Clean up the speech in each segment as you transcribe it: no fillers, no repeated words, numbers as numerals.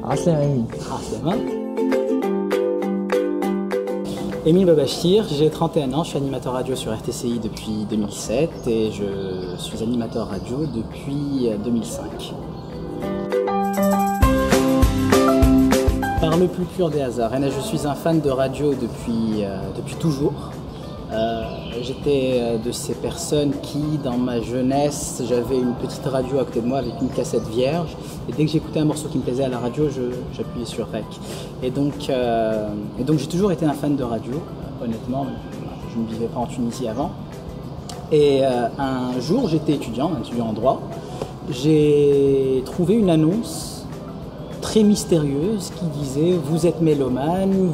عسلامة أمين. عسلامة. Émile Babachir, j'ai 31 ans, je suis animateur radio sur RTCI depuis 2007 et je suis animateur radio depuis 2005. Par le plus pur des hasards, je suis un fan de radio depuis toujours. J'étais de ces personnes qui, dans ma jeunesse, j'avais une petite radio à côté de moi avec une cassette vierge. Et dès que j'écoutais un morceau qui me plaisait à la radio, j'appuyais sur REC. Et donc j'ai toujours été un fan de radio, honnêtement. Je ne vivais pas en Tunisie avant. Et un jour, j'étais étudiant en droit. J'ai trouvé une annonce très mystérieuse qui disait « Vous êtes mélomane,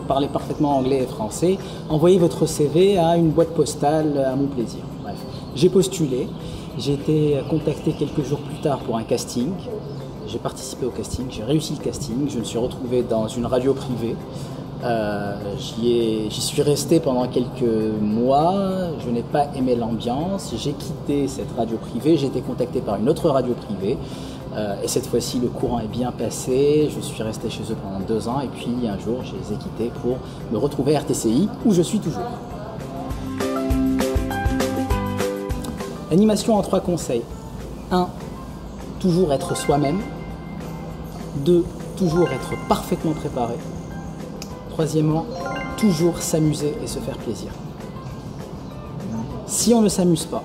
parlez parfaitement anglais et français, envoyez votre CV à une boîte postale à mon plaisir. » Bref, j'ai postulé, j'ai été contacté quelques jours plus tard pour un casting, j'ai participé au casting, j'ai réussi le casting, je me suis retrouvé dans une radio privée, j'y suis resté pendant quelques mois, je n'ai pas aimé l'ambiance, j'ai quitté cette radio privée, j'ai été contacté par une autre radio privée. Et cette fois-ci, le courant est bien passé, je suis resté chez eux pendant 2 ans et puis un jour, je les ai quittés pour me retrouver à RTCI, où je suis toujours. Animation en 3 conseils. 1. Toujours être soi-même. 2. Toujours être parfaitement préparé. 3°, toujours s'amuser et se faire plaisir. Si on ne s'amuse pas,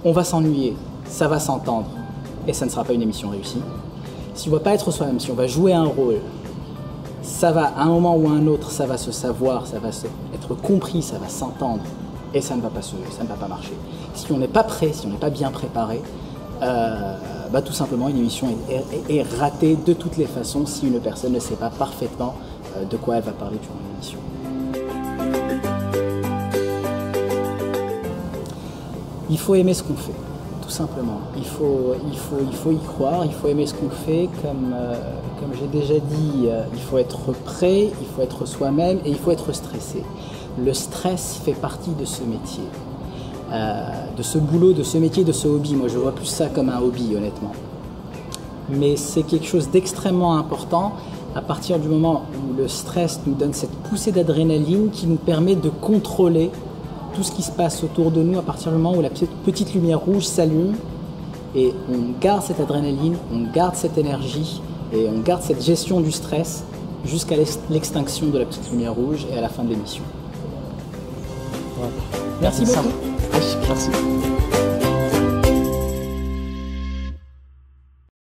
on va s'ennuyer, ça va s'entendre. Et ça ne sera pas une émission réussie. Si on ne va pas être soi-même, si on va jouer un rôle, ça va, à un moment ou à un autre, ça va se savoir, ça va être compris, ça va s'entendre, et ça ne va pas marcher. Si on n'est pas prêt, si on n'est pas bien préparé, tout simplement une émission est ratée de toutes les façons si une personne ne sait pas parfaitement de quoi elle va parler durant l'émission. Il faut aimer ce qu'on fait. Tout simplement, il faut y croire, il faut aimer ce qu'on fait, comme j'ai déjà dit, il faut être prêt, il faut être soi-même et il faut être stressé. Le stress fait partie de ce métier, de ce boulot, de ce métier, de ce hobby. Moi je vois plus ça comme un hobby honnêtement. Mais c'est quelque chose d'extrêmement important à partir du moment où le stress nous donne cette poussée d'adrénaline qui nous permet de contrôler tout ce qui se passe autour de nous à partir du moment où la petite lumière rouge s'allume et on garde cette adrénaline, on garde cette énergie et on garde cette gestion du stress jusqu'à l'extinction de la petite lumière rouge et à la fin de l'émission. Ouais. Merci beaucoup. Merci.